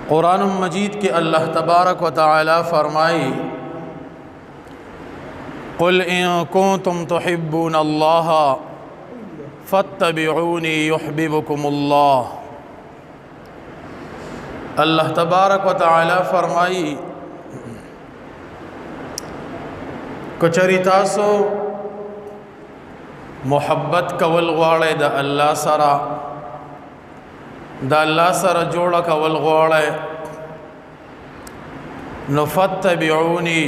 कुरान मजीद के अल्लाह तबारक व तआला फरमाई कुल इन कुंतुम तुहिब्बूनल्लाह फत्तबिऊनी युहब्बिबुकुमुल्लाह। अल्लाह तबारक व तआला फरमाई कचरी तासो मोहब्बत कवल गवाड़े द अल्लाह सरा जोड़ कवल गवाड़े नु फत्तबिऊनी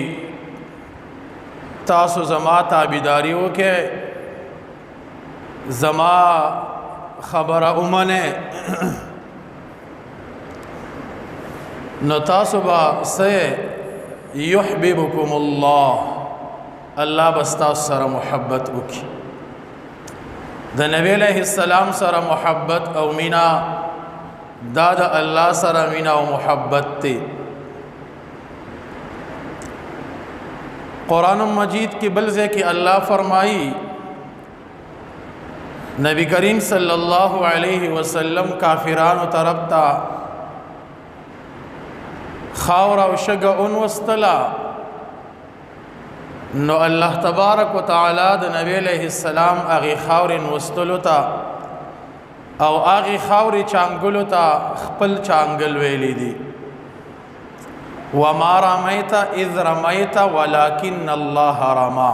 तासो जमा ताबिदारियों के जमा खबर उमने न तासुबा से युहब्बिबुकुमुल्लाह अल्लाह बस्ता सरा मोहब्बत उकी द नबी अलैहिस्सलाम सरा मोहब्बत और मीना दादा अल्लाह सरा मीना व मोहब्बत ते कुरान मजीद की बलज़े कि अल्लाह फरमाई नबी करीम सल्लल्लाहु अलैहि वसल्लम काफिरान तरबता खावरा शग उन वस्तला नो अल्लाह तबारक व तआला द नबी अलैहिस्सलाम आगे खावरिन वस्तलुता और आगे खावरी चांगलुता खपल चांगल वेली दी वमा रमैता इज़ रमैता वलाकिन अल्लाह रमा।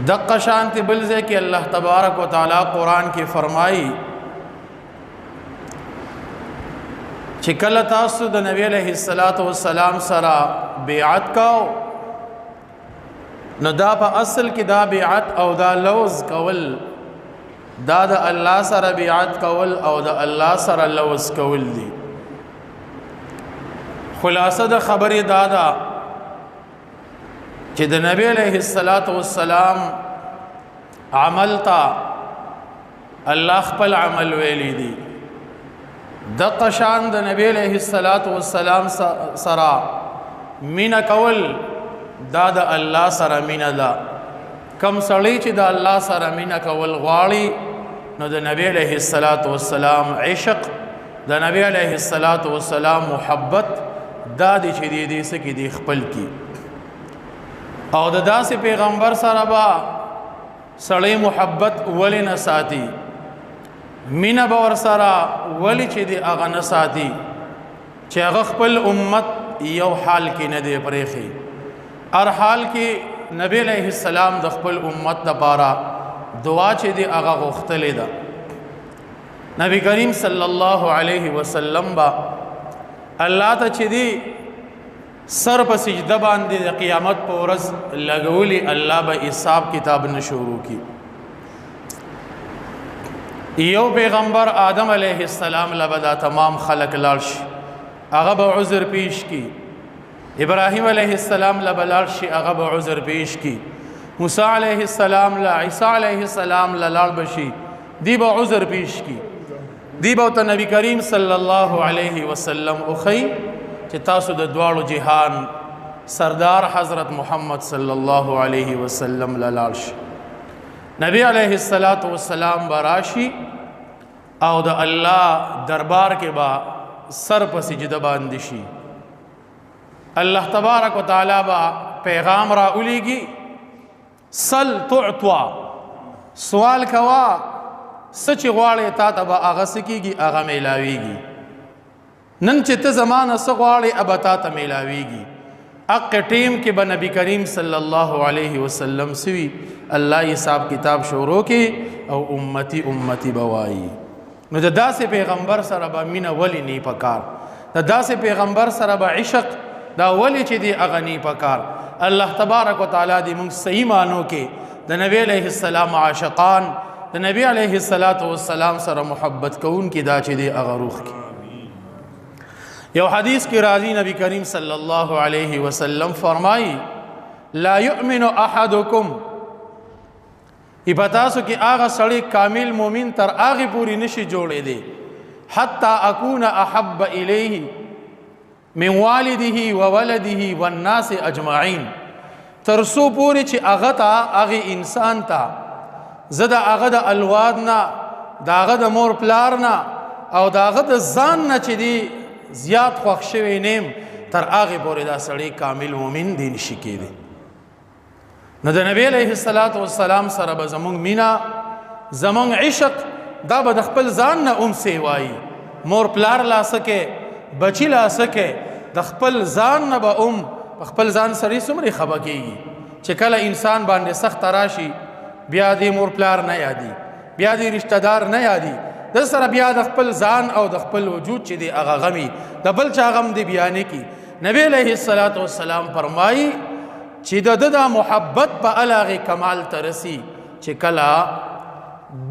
दक्का शांति बिलज़े कि अल्लाह तबारक व तआला कुरान की फरमाई चिकल तासु द नबी अलैहिस्सलातु वस्सलाम सरा बेआत काओ न दा पा असल की दा बेआत और दा लौज़ कवल दा द अल्लाह सरा बेआत कवल और द अल्लाह सरा लौज़ कवल दी। खुलासा द खबर दादा कि द नबी अलैहिस्सलातु वस्सलाम अमल ता अल्लाह खपल अमल वेली दी दक़शान द नबी अलैहिस्सलातु वस्सलाम सरा मीना कवल दादा अल्लाह सरा मीना दा कम सड़ी च दा अल्लाह सरा मीना कवल गवाड़ी न द नबी अलैहिस्सलातु वस्सलाम इश्क़ द नबी अलैहिस्सलातु वस्सलाम मोहब्बत दादी ची दी से की दी खपल की और दा से पैगम्बर सरा बा सड़ी मोहब्बत वली न साथी मीना बवर सरा वली ची दी अगा न साथी चे अगा खपल उम्मत यौ हाल की न दे परेखी और हाल की नबी अलैहिस्सलाम द खपल उम्मत द पारा दुआ ची दी अगा गुख्तले दा नबी करीम सल्लल्लाहु अलैहि वसल्लम बा अल्लाह ता ची दी सर पर सिजदा बांधी क़ियामत पोरस लगौली अल्लाह बा हिसाब किताब न शुरू की यो पैगम्बर आदम अलैहिस्सलाम लबदा तमाम खलक लार्श अगब उज़र पेश की इब्राहीम अलैहिस्सलाम लबलार्श अगब उज़र पेश की मूसा अलैहिस्सलाम ला ईसा अलैहिस्सलाम लाल बशी दीबा उज़र पेश की दीबा तो नबी करीम सल्लल्लाहु अलैहि वसल्लम उखई चितासुद द्वाड़ो जिहान सरदार हज़रत मोहम्मद सल्लल्लाहु अलैहि वसल्लम लार्श नबी अलैहिस्सलातु वस्सलाम बराशी और द अल्लाह दरबार के बा सर पर सिजदा बांदिशी अल्लाह तबारक व तआला बा पैगाम रा उलीगी सल तुअत्वा सवाल कवा सच गवाड़े ता तबा आगा सकीगी आगा मिलावीगी नन चित ज़माना सगवाड़े अब ता मिलावीगी अक टीम के ब नबी करीम सल्लल्लाहु अलैहि वसल्लम सुई अल्लाह हिसाब किताब शोरों के और उम्मती उम्मती बवाई न दा से पैगम्बर सरबा मीना वली नी पकार दा से पैगम्बर सरबा इश्क़ दा वली ची दी अगनी पकार अल्लाह तबारक व तआला दी मुंग सही मानो के द नबी अलैहिस्सलाम आशिक़ान द नबी अलैहिस्सलातु वस्सलाम सर मोहब्बत कौन की दा ची दी अगरूख की यो हदीस की राजी नबी करीम सल्लल्लाहु अलैहि वसल्लम फरमाई ला युमिनु अहदुकुम ये बता सो कि आगा सड़ी कामिल मोमिन तर आगे पूरी निशी जोड़े दे हत्ता अकून अहब्ब इलैहि मिन वालिदिही व वलदिही वन्नास अजमाइन तरसो पूरी ची आगता आगे इंसान ता ज़दा आगदा अलवादना दागदा मोर प्लारना او د هغه د ځان نه چې دی زیات خوښ شوی نیم تر هغې پورې دا سړی کامل مؤمن دی نشي کېدی. نو د نبی علیه الصلاة والسلام سره به زمونږ مینه زمونږ عشق دا به د خپل ځان نه هم سیوایي. مور پلار لاسه کې بچی لاسه کې د خپل ځان نه به هم په خپل ځان سره څومره خفه کېږي چې کله انسان باندې سخت راشي بیا دې مور پلار نه یادي بیا دې رشتہ دار نه یادي د سره بیا د خپل ځان او د خپل وجود چې دی هغه غمي د بل چا غم دی بیانې کی. نبی علیه الصلاة والسلام فرمایي چې د محبت په الهغه کمال ترسي چې کله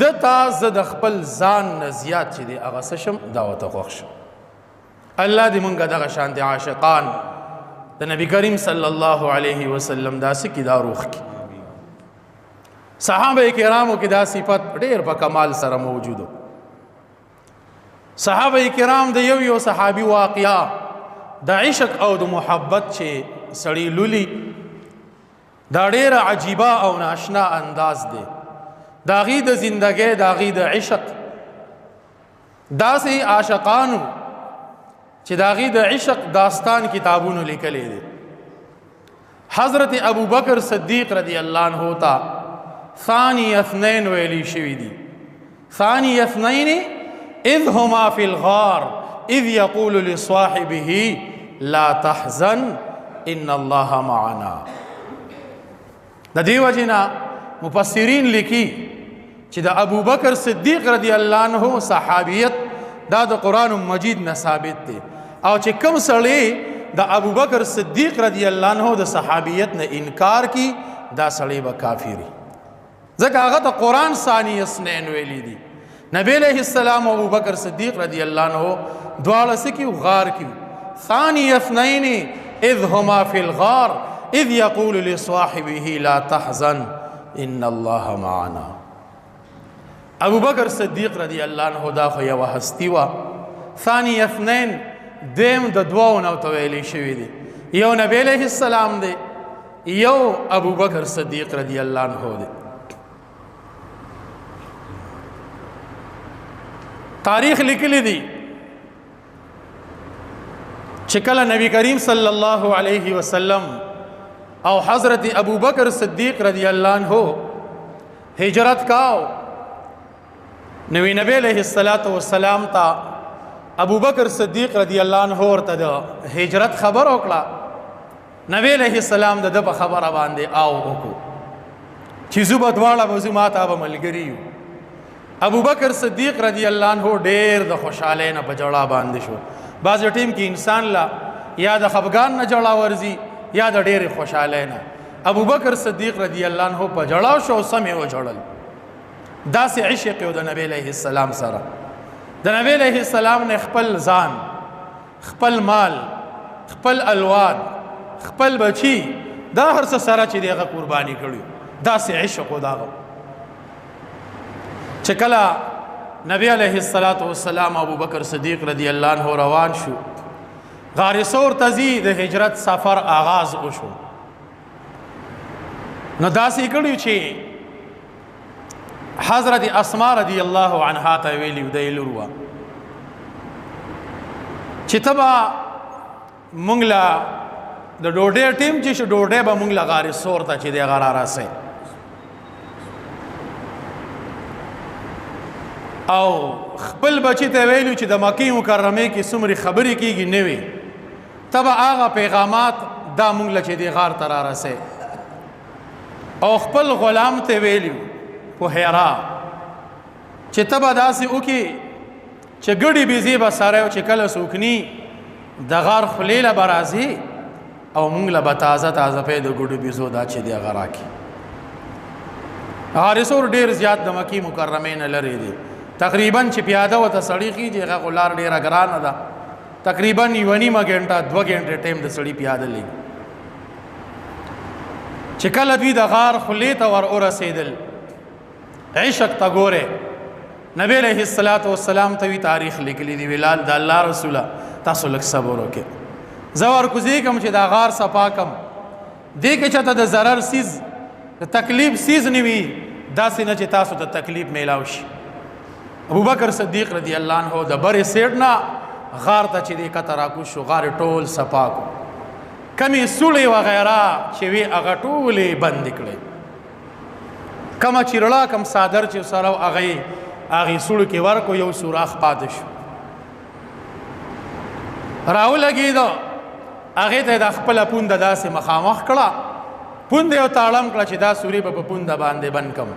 د تاسو د خپل ځان نه زیات چې دی هغه سشم دعوت خوښ. الله دې مونږه دغه شان دي عاشقان د نبی کریم صلی الله علیه وسلم داسې کی دا روح کی. صحابه کرامو کې دا صفت ډېر په کمال سره موجودو. صحابه کرام د یو صحابي واقعا د عشق او د محبت چې سړی لولي دا ډېر عجیبه او ناشنا انداز دی د هغې د زندګۍ د هغې د عشق. داسې عاشقانو چې د هغې د عشق داستان کتابونو لیکلی دی. حضرت ابو بکر صدیق رضی الله عنه ته ثانی اثنین ویلی شوي دي. ثانی اثنین اذ هما فی الغار اذ یقول لصاحبه لا تحزن ان الله معنا. د دې وجې نه مفسرین لیکي چې د ابو بکر صدیق رضی الله عنه صحابیت دا د قرآن مجید نه ثابت دی او چې کوم سړی د ابو بکر صدیق رضی الله عنه د صحابیت نه انکار کی دا سړی به کافری ځکه هغه ته قرآن ثانی اثنین ویلی دي. نبی علیہ السلام ابو بکر صدیق رضی اللہ عنہ دواړه سکیو غار کیو. ثانی اثنین اذ هما فی الغار اذ یقول لصاحبه لا تحزن ان الله معنا. ابو بکر صدیق رضی اللہ عنہ دا خو یوه هستی وه. ثانی اثنین دیم د دوو نه ورته ویلی شوي دي. یو نبی علیہ السلام دی یو ابو بکر صدیق رضی اللہ عنہ دی. تاریخ لیکلی دی چې کله نبی کریم صلی الله علیه وسلم او حضرت ابو بکر صدیق رضی اللہ عنہ ہجرت کاو نوی نبی علیہ السلام تا ابو بکر صدیق رضی اللہ عنہ ورته د هجرت خبر وکړه. نبی علیہ السلام د په خبره باندې آو وکړو چې زه به دواړه موضوع ماته به ملګري یو. ابو بکر صدیق رضی اللہ عنہ ډیر د خوشحالی نه په جړا باندې شو. بعض ټیم کې انسان لا یا د خفګان نه جړا ورځي یا د ډېرې خوشحالی نه. ابو بکر صدیق رضی اللہ عنہ په جړا شو او سمې وجړل. داسې عشق یو د نبی علیه السلام سره. د نبی علیه السلام نه خپل ځان خپل مال خپل الواد خپل بچی دا هر څه سره چې دی هغه قرباني کړي. داسې عشق و داغه چې کله نبی علیه السلام ابو بکر صدیق رضی اللہ عنہ روان شو غار ثور ته ځي د هجرت سفر آغاز وشو. نو داسې کړي چې حضرت اسما رضی الله عنها ته ویلي دی لوروا چې تبا مونږ لا د ډوډۍ ټیم چې ډوډۍ به مونږ لا غار ثور ته چې دی غار راسي او خپل بچی ته ویلو چې د مکې مکرمه کې څومره خبرې کیږي نه وي تبا هغه پیغامات دا مونږ له چې دی غار ته را رسي او خپل غلام ته ویلو په حرا چې تبا داسې وکي چې ګډي بيزي به سره چې کله سوکني د غار خلیله برازي او مونږ له تازه په د ګډو بيزو دا چې دی غرا کې. غارسور ډیر زیات د مکې مکرمه نه لري دي. تقریبا چې پیاده وته سړی خيږي هغه غلار ډیره ګرانه ده. تقریبا 1.5 غنټه 2 غنټه ټیم د سړی پیاده لګي. چې کله دوی د غار خلی ته ور ورسېدل عشق ته ګوره نبی علیہ السلام ته وی تاریخ لیکلی دی ویلال د الله رسوله تاسو لک صبر وکړه. زور کوزی کوم چې دا غار صفا کم دې کې چاته د ضرر سیز د تکلیف سیز نیوي داسې نه چې تاسو ته تکلیف میلاو شي ابو بکر صدیق رضی الله عنه د بر سیډنا غار ته چې د کتر راکو شو غار ټول صفاکو کمی سولې وغیرہ چې وی هغه ټولې بند کړې کما چیرلا کم صادر چې سره هغه سول کې ورکو یو سوراخ پاتې شو راو لګي دا هغه ته د خپل پوند داسې مخامخ کړه پوند یو تاړم کړه چې دا سوري په پوند باندې بند کم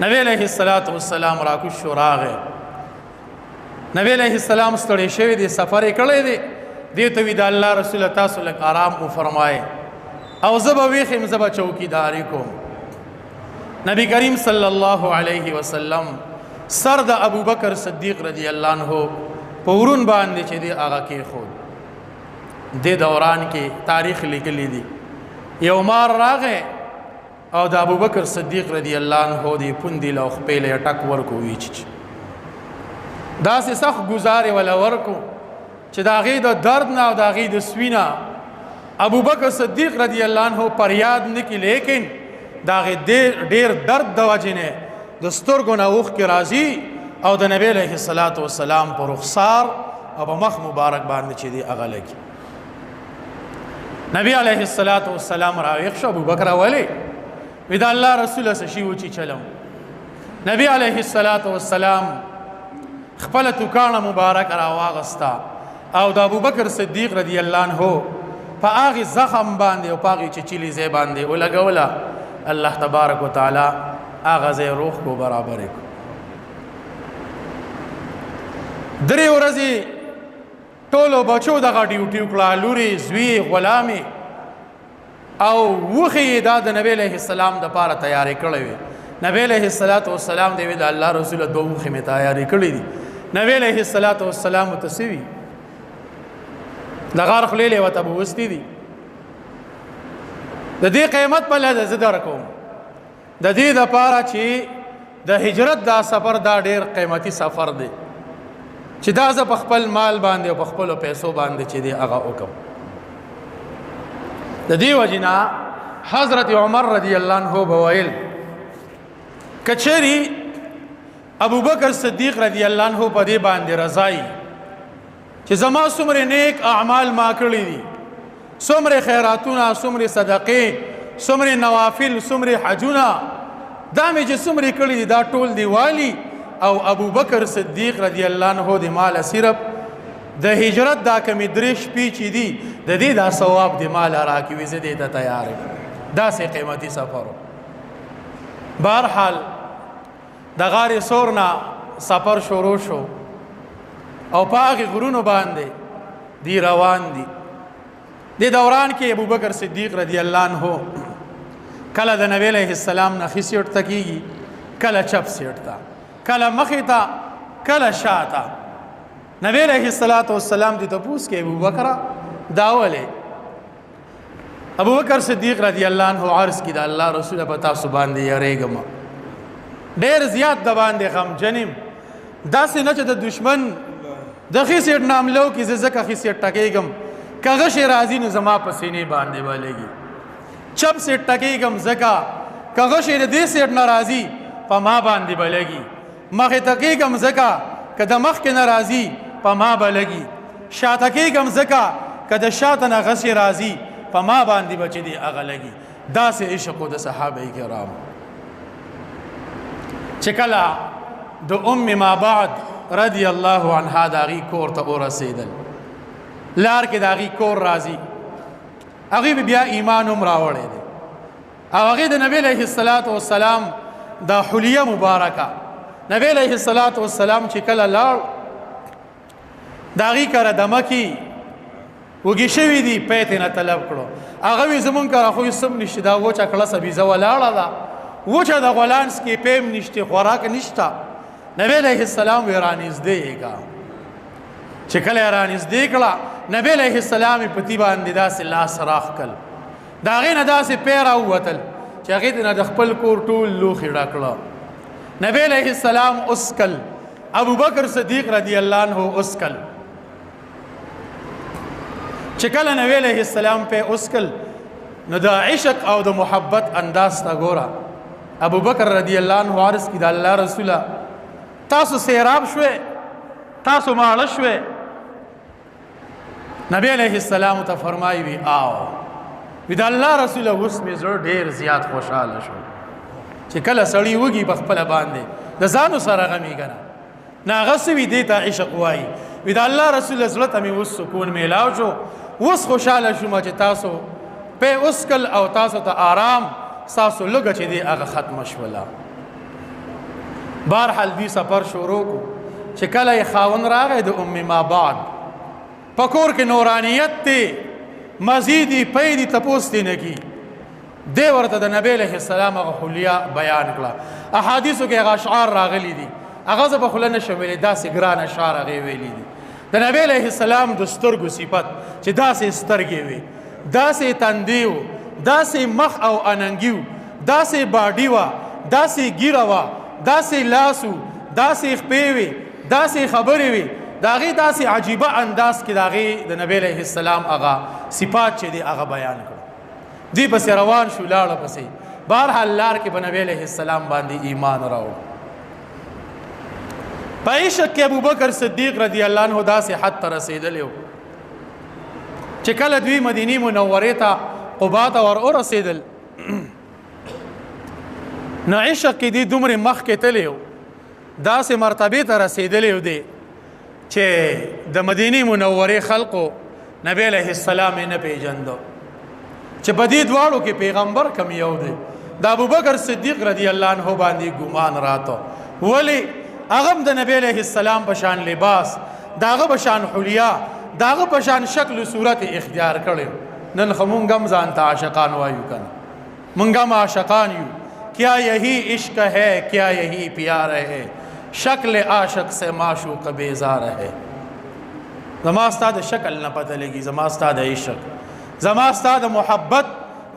نبی علیہ الصلوۃ والسلام را کو شوراغه نبی علیہ السلام ستړي شوی دی سفر کړی دی دې ته وی د الله رسول تاسو لک آرام او فرمایي او زبا ویخم زبا چوکیداری کوم نبی کریم صلی الله علیه وسلم سر د ابو بکر صدیق رضی الله عنه پورون باندې چې دی هغه کې خود د دوران کې تاریخ لیکلی دی یو مار راغه او د ابو بکر صدیق رضی الله عنه دی پوندې لوخ پیله ټک ورکو ویچ دا سه سخت گزارې ولا ورکو چې دا غي د درد نه او دا غي د سوینا ابو بکر صدیق رضی الله عنه پریاد نکی لیکن دا غي ډیر درد د وجنه د سترګو نه اوخ کې راځي او د نبی علیہ الصلوۃ والسلام پر رخسار او مخ مبارک باندې چې دی اغه لګي نبی علیہ الصلوۃ والسلام راویښ شو ابو بکر ولی ودا الله رسول الله شي و چې چلم نبی علیہ الصلوۃ والسلام خپل توکانه مبارک را واغستا او د ابو بکر صدیق رضی الله عنه په هغه زخم باندې او په هغه چچلی زی باندې ولګولا الله تبارک وتعالى هغه زی روح کو برابر کو درې ورځې ټولو بچو دغه ډیوټي وکړه لوري زوی غلامي او وخی دا د نبی علیہ السلام د پاره تیاری کړی وي نبی علیہ الصلوۃ والسلام دی د الله رسول دوه وخی می تیاری کړی دي نبی علیہ الصلوۃ والسلام تسوی د غار خلیله وته بوستی دي د دې قیمت په لږه زدار کوم د دې د پاره چې د هجرت دا سفر دا ډیر قیمتي سفر دی چې دا ز په خپل مال باندې او په خپل پیسو باندې چې دی هغه وکم د دې وجنا حضرت عمر رضی الله عنه بویل کچری ابو بکر صدیق رضی الله عنه په دې باندې رضای چې زما څومره نیک اعمال ما کړی دي څومره خیراتونه څومره صدقې څومره نوافل څومره حجونه دا مې چې څومره کړی دي دا ټول دیوالی او ابو بکر صدیق رضی الله عنه د مال صرف د هجرت دا کمی درش پیچې دي د دې دا ثواب د مال راکې وې زه دې ته تیار دا سه قیمتي سفر بهرحال د غار سورنا سفر شروع شو او پاغي غرونو باندې دی روان دي د دوران کې ابو بکر صدیق رضی الله عنه کله د نبی علیہ السلام نه خسیټ تکیږي کله چپ سیټتا کله مخیتا کله شاتا نبی علیہ الصلوۃ والسلام دې ته پوښ کې ابو بکر داوله ابو بکر صدیق رضی الله عنه عرض کې د الله رسول پتا سبحان دی یریګم ډیر زیات د باندې غم جنم داسې نه چې د دشمن د خسیټ ناملو کې زکه خسیټ ټکېګم کغه شي راځي نو زما په سینې باندې ولېږي چپ سیټ ټکېګم زکه کغه شي دې سیټ ناراضي په ما باندې بلګي مخه ټکېګم زکه کده مخ کې ناراضي په ما بلګي شاته کېګم زکه کده شاته نه غشي راضي په ما باندې بچ دي اغلګي دا سه عشق د صحابه کرام چکلا د ما بعد رضی الله عنها داغي کور ته ورسېدل لار کې داغي کور راضي هغه بیا ایمان هم راوړی دی او هغه د نبی علیہ الصلوۃ والسلام د حلیه مبارکه نبی علیہ الصلوۃ والسلام چې کله لاړ داغي کړه دمکی وګی شوی دی پېته نه طلب کړو هغه زمون کړه خو سم نشي دا وچا کله سبي زولاړه دا وچا د غولانس کې پېم نشته خوراک نشته نبی علیہ السلام ورانیز دیګه چې کله ورانیز دیګلا نبی علیہ السلام پتی باندې داس الله سراخ کل دا غي نه داس پیرا وتل چې هغه نه د خپل کور ټول لوخي ډاکړه نبی علیہ السلام اسکل ابو بکر صدیق رضی الله عنه اسکل چې کله نبی علیہ السلام په اسکل نو د عشق او د محبت انداز تا ګورا ابو بکر رضی الله عنه وارث کی د الله رسوله تاسو سیراب شوه تاسو ماړه شوه نبی علیہ السلام ته فرمایي وی آو وی د الله رسوله اوس مې زړه ډیر زیات خوشاله شو چې کله سړی وږي په خپل باندې د ځانو سره غمي کنه ناغسوي دی ته عشق وای وی د الله رسول زړه ته مې اوس سکون میلاو شو اوس خوشاله شوم چې تاسو په اوس کل او تاسو ته آرام تاسو لږ چې دی هغه ختم شولا بهرحال دی سفر شروع کو چې کله یې خاون راغی د ام ما بعد پکور کې نورانیت تی مزیدی پیدی تپوس دی نکی دی ورته د نبی علیہ السلام هغه حلیه بیان کړه احادیثو کې هغه اشعار راغلي دي هغه زه به خوله نشم ویلی داسې ګران اشعار هغې ویلي دي د نبی علیہ السلام د سترګو صفت چې داسې سترګې وي داسې تندی و داسې مخ او اننګي و داسې باډي وه داسې ګیره وه داسې لاس و داسې خپې وي داسې خبرې وي د هغې داسې عجیبه انداز کې د هغې د نبی علیہ السلام هغه صفات چې دی هغه بیان کړه دی پسې روان شو لاړه پسې بهرحال لار کې په نبی علیہ السلام باندې ایمان راوړ په عشق کې ابوبکر صدیق رضی الله عنه داسې حد ته رسېدلی و چې کله دوی مدینې منورې ته قبا ته ور ورسېدل نو عشق کې دی دومرې مخکې تللی و داسې مرتبې ته رسېدلی و دی چې د مدینې منورې خلقو نبی علیہ السلام یې نه پېژنده چې په دې دواړو کې پیغمبر کم یو دی د ابوبکر صدیق رضی الله عنه باندې ګمان راته ولې هغه د نبی علیہ السلام په شان لباس داغه په شان حلیه داغه په شان شکل و صورت اختیار کړي نن خمون غم ځان ته عاشقان وایو کنه مونږ هم عاشقان یو کیا یہی عشق ہے کیا یہی پیار ہے شکل عاشق سے معشوق بیزار ہے زما استاد شکل نه پته لګي زما استاد عشق زما استاد محبت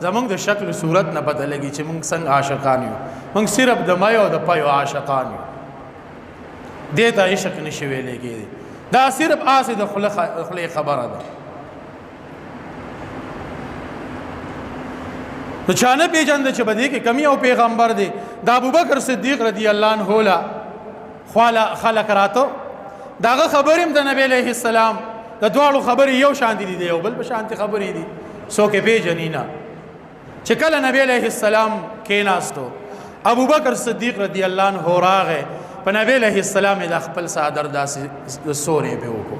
زمونږ د شکل صورت نه پته لګي چې مونږ څنګه عاشقان یو مونږ صرف د مایو د پایو عاشقان یو دیتا عشق نشي ویلې کېږي دا صرف آسې د خولې خبره ده نو چا نه پېژنده چې په دې کې کم یو پیغمبر دی د ابوبکر صدیق رضی الله عنه له خوا خلک راته د هغه خبرې هم د نبی علیہ السلام د دواړو خبرې یو شانتې دي د یو بل په شانتې خبرې دي څوک یې پېژني نه چې کله نبی علیہ السلام کېناستو ابوبکر صدیق رضی الله عنه راغی په نبی علیہ السلام د خپل صادر داسې سورې په وکړو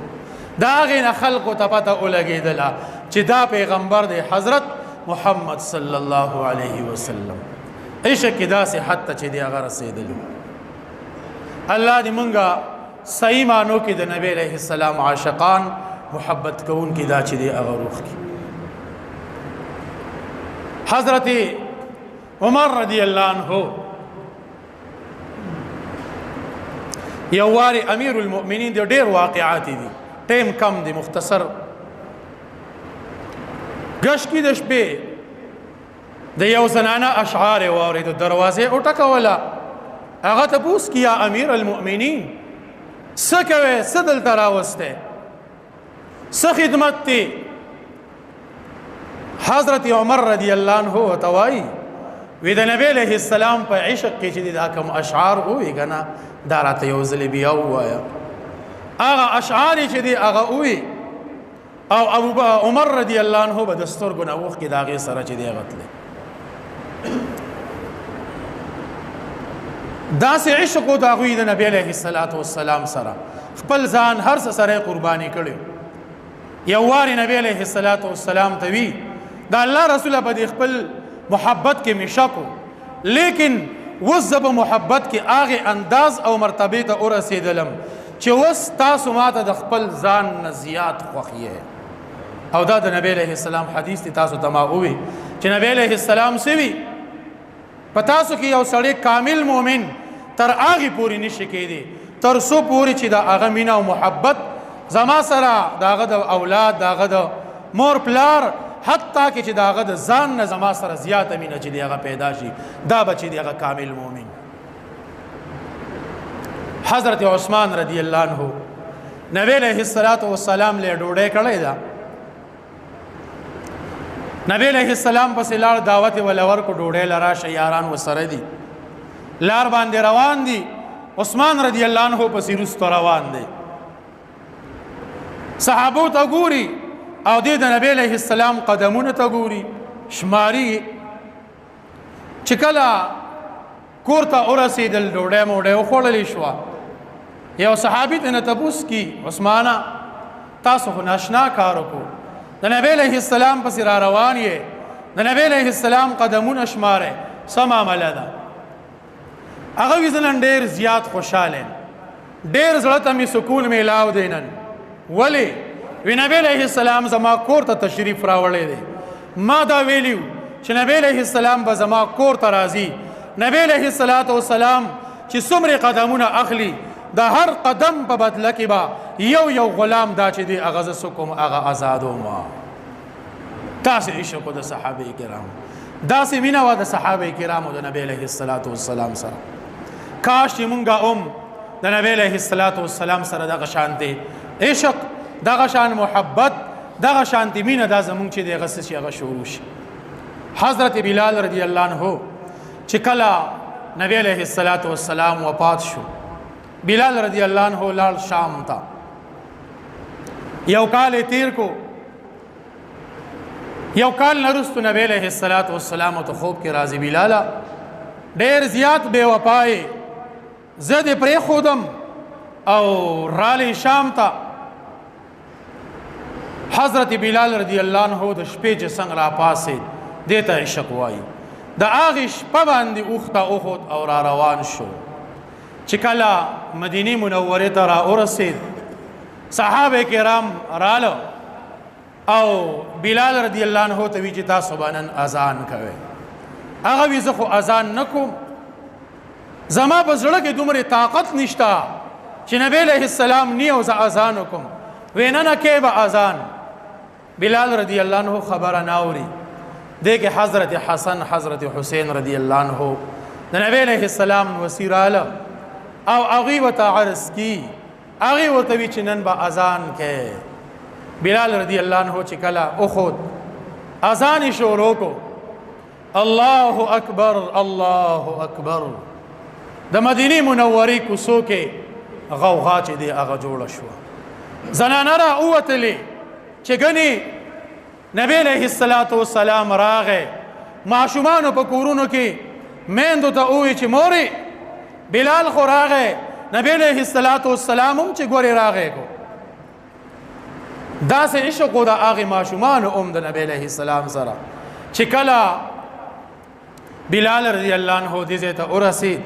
دا هغې نه خلقو ته پته ولګېدله چې دا پیغمبر دی حضرت محمد صلی الله علیه وسلم عشق کې داسې حد ته چې دی هغه رسېدلو الله دې مونږه صحیح معنو کې د نبی علیہ السلام عاشقان محبت کوونکي دا چې دی هغه روح کې حضرت عمر رضی الله عنه یو واري امیر المؤمنین دی ډېر واقعات دي ټیم کم دی مختصر گشکی د شپې د یو زنانه اشعار واورېدو دروازې وټکوله هغه تپوس کی یا امیر المؤمنین څه کوې څه دلته راوستی څه خدمت دی حضرت عمر رضی الله عنه ورته وایي وی د نبی علیہ السلام په عشق کې چې دا کوم اشعار ووایي که نه دا راته یو ځلې بیا ووایه هغه اشعار چې دی هغه ووایي او ابو عمر رضی الله عنه به د سترګو نه اوښکې د هغې سره چې دی هغه تللی داسې عشق و د هغوی د نبی علیه السلام سره خپل ځان هر څه سره یې قرباني کړی یو وارې نبی علیه السلام ته وي د الله رسوله په دې خپل محبت کې مې شک لیکن اوس زه په محبت کې هغې انداز او مرتبې ته ورسېدلم چې اوس تاسو ماته د خپل ځان نه زیات خوښ یې او دا د نبی علیه السلام حدیث دی تاسو ته ما ووي چې نبی علیه السلام څه وي په تاسو کې یو سړی کامل مؤمن تر هغې پورې نشي کېدی تر څو پورې چې د هغه مینه او محبت زما سره د هغه د اولاد د هغه د مور پلار حتی کې چې د هغه د ځان نه زما سره زیاته مینه چې د هغه پیدا شي دا به چې د هغه کامل مؤمن حضرت عثمان رضی الله عنه نبی علیہ السلام له ډوډۍ کړی ده نبی علیہ السلام پسې لاړ دعوت ولا ورکو ډوډۍ له راشه یاران ورسره دي لار باندې روان دي عثمان رضی الله عنه پسې رستو روان دی صحابو ته ګوري او د نبی علیہ السلام قدمونه ته ګوري شماري چې کله کور ته ورسېدل ډوډۍ موډۍ وخوړلی شوه یو صحابي ته نه تپوس کی عثمانه تاسو خو ناشنا کار وکړو د نبی علیہ السلام پسې را روان یې د نبی علیہ السلام قدمونه شمارئ څه معامله ده هغه وی زه نن ډېر زیات خوشحاله یم ډېر زړه ته مې سکون میلاو دی نن ولې وی نبی علیہ السلام زما کور ته تشریف راوړی دی ما دا ویلیو چې نبی علیہ السلام به زما کور ته راځي نبی علیہ السلام چې څومره قدمونه اخلي د هر قدم په بدله کې به یو غلام دا چې دی هغه زه کوم هغه آزادوم تاسې عشق د صحابه کرام داسې مینه وه د صحابه کرامو د نبی علیہ السلام سره کاش چې مونږ د نبی علیہ السلام سره دغه شانتې عشق دغه شان محبت دغه شانتې مینه دا زمونږ چې دی هغه څه هغه شروع شي حضرت بلال رضی الله عنه چې کله نبی علیہ السلام وفات شو بلال رضی الله عنه لاړ شام ته یو کال تیر کو یو کال نرستو نبی علیہ السلام ته خوب کې راځي بلاله ډېر زیات بے وفای زه دې پرېښودم او رالی شام ته حضرت بلال رضی الله عنه د شپې چې څنګه راپاسېد دې ته عشق وایي د هغې شپه باندې اوښ ته وخوت او را روان شو چې کله مدینې منورې ته را ورسېد صحابه کرام راله او بلال رضی الله عنه ته وی چې تاسو باندې اذان کوي هغه وی زه خو اذان نه کوم زما په زړه کې دومره طاقت نشته چې نبی علیہ السلام نی او زه اذان وکم وینا نه کې به اذان بلال رضی الله عنه خبره ناوري دې کې حضرت حسن حضرت حسین رضی الله عنه د نبی علیہ السلام وسیراله او هغه وته عرض کی هغه وته وی چې نن به اذان کې بلال رضی الله عنه چې کله او خود اذان شروع کو الله اکبر الله اکبر د مدینه منورې کوڅو کې غوغا چې دی هغه جوړه شو زنانه را اوتلې چې ګنې نبی علیہ السلام راغې معشومانو په کورونو کې میندو ته ووی چې مورې بلال خو راغې نبی علیہ السلام هم چې ګورې راغې کو داسې عشق و د هغې ماشومانو د نبی علیہ السلام سره چې کله بلال رضی الله عنه دې ځای ته ورسېد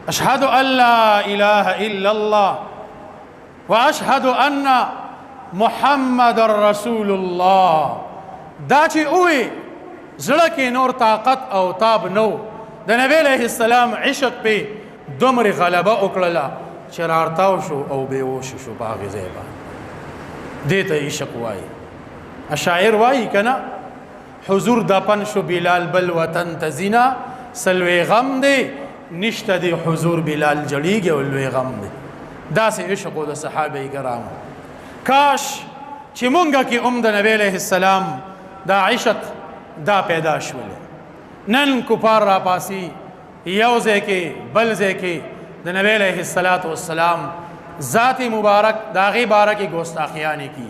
اشهد ان لا اله الا الله واشهد ان محمد رسول الله دا چې وی زړه کې نور طاقت او تاب نو د نبی علیہ السلام عشق په دومره غلبه وکړله چې رارتاو شو او بیهوش شو په هغې ځای باندې دې ته عشق وایي اشاعر وایي که نه حضور دپن شو بلال بل وطن ته ځینه سلوی غم دی نشته دی حضور بلال جړیږي او لوی غم دی داسې عشق و د صحابه کرامو کاش چې مونږ کې د نبی علیہ السلام دا عشق دا پیدا شولې نن کفار را پاسی یو ځای کې بل ځای کې د نبی علیہ السلام ذات مبارک دا غي بارکه ګستاخیانی کی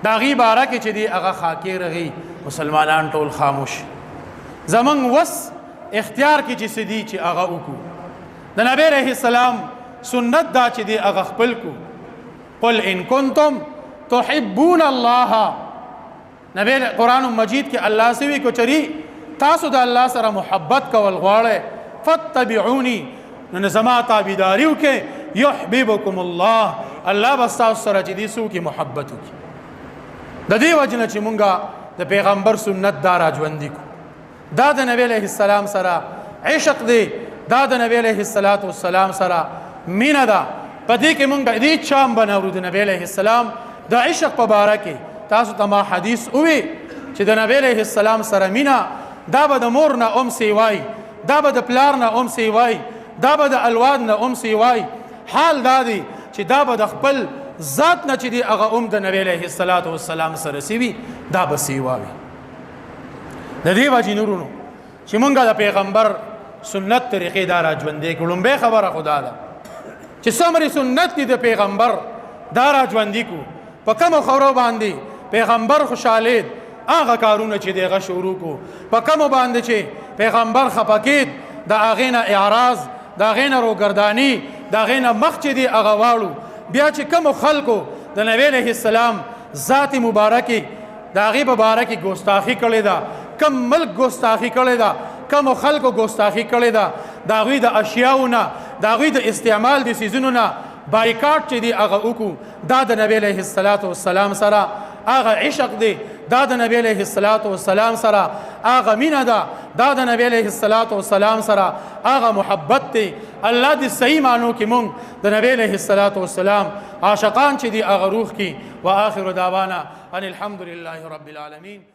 دا غي بارکه چې دی هغه خاکی رغي مسلمانان ټول خاموش زمون وس اختیار کی چې سدي چې هغه وکړو د نبی علیہ السلام سنت دا چې دی هغه خپل کو قل ان کنتم تحبون الله نبی قرآن مجید کې الله سوي کو چری تاسو د الله سره محبت کول غواړئ فاتبعوني نو زما تابعداري وکئ يحببكم الله الله بس تاسو سره چې دې سو کې محبت وکړي د دې وجنه چې مونږه د پیغمبر سنت دا راژوندي کو دا د نبی علیہ السلام سره عشق دی دا د نبی علیہ السلام سره مینه ده په دې کې مونږ دې چام بنورو د نبی علیہ السلام د عشق په باره کې تاسو ته ما حدیث وی چې د نبی علیہ السلام سره مینه دا به د مور نه سیوای دا به د پلار نه سیوای دا به د الواد نه سیوای حال دا دی چې دا به د خپل ذات نه چې دی هغه د نبی علیہ السلام سره سیوي دا به سیواوي د دې وجې نورونو چې مونږ د پیغمبر سنت طریقې دا را ژوندې کړو لومبۍ خبره خدا ده چې څومره سنت دي د پیغمبر دا را ژوندي کو په کومو خبرو باندې پیغمبر خوشحالید هغه کارونه چې دغه شروع کو په کومو باندې چې پیغمبر خفه کېد د هغې نه اعراض د هغې نه روګرداني د هغې نه مخ چې دی هغه واړو بیا چې کومو خلکو د نبی علیه السلام ذات مبارکې د هغې په باره کې ګستاخي کړې ده کم ملک ګستاخي کړې ده کمو خلکو ګستاخي کړې ده د هغوی د اشیاو نه د هغوی د استعمال د څیزونو نه بایکاټ چې دی هغه وکړو دا د نبی علیه السلام سره هغه عشق دی دا د نبی علیه السلام سره هغه مینه ده دا د نبی علیه السلام سره هغه محبت دی الله دې صحیح معنو کې مونږ د نبی علیه السلام عاشقان چې دی هغه روح کې واخر دعوانا ان الحمد لله رب العالمین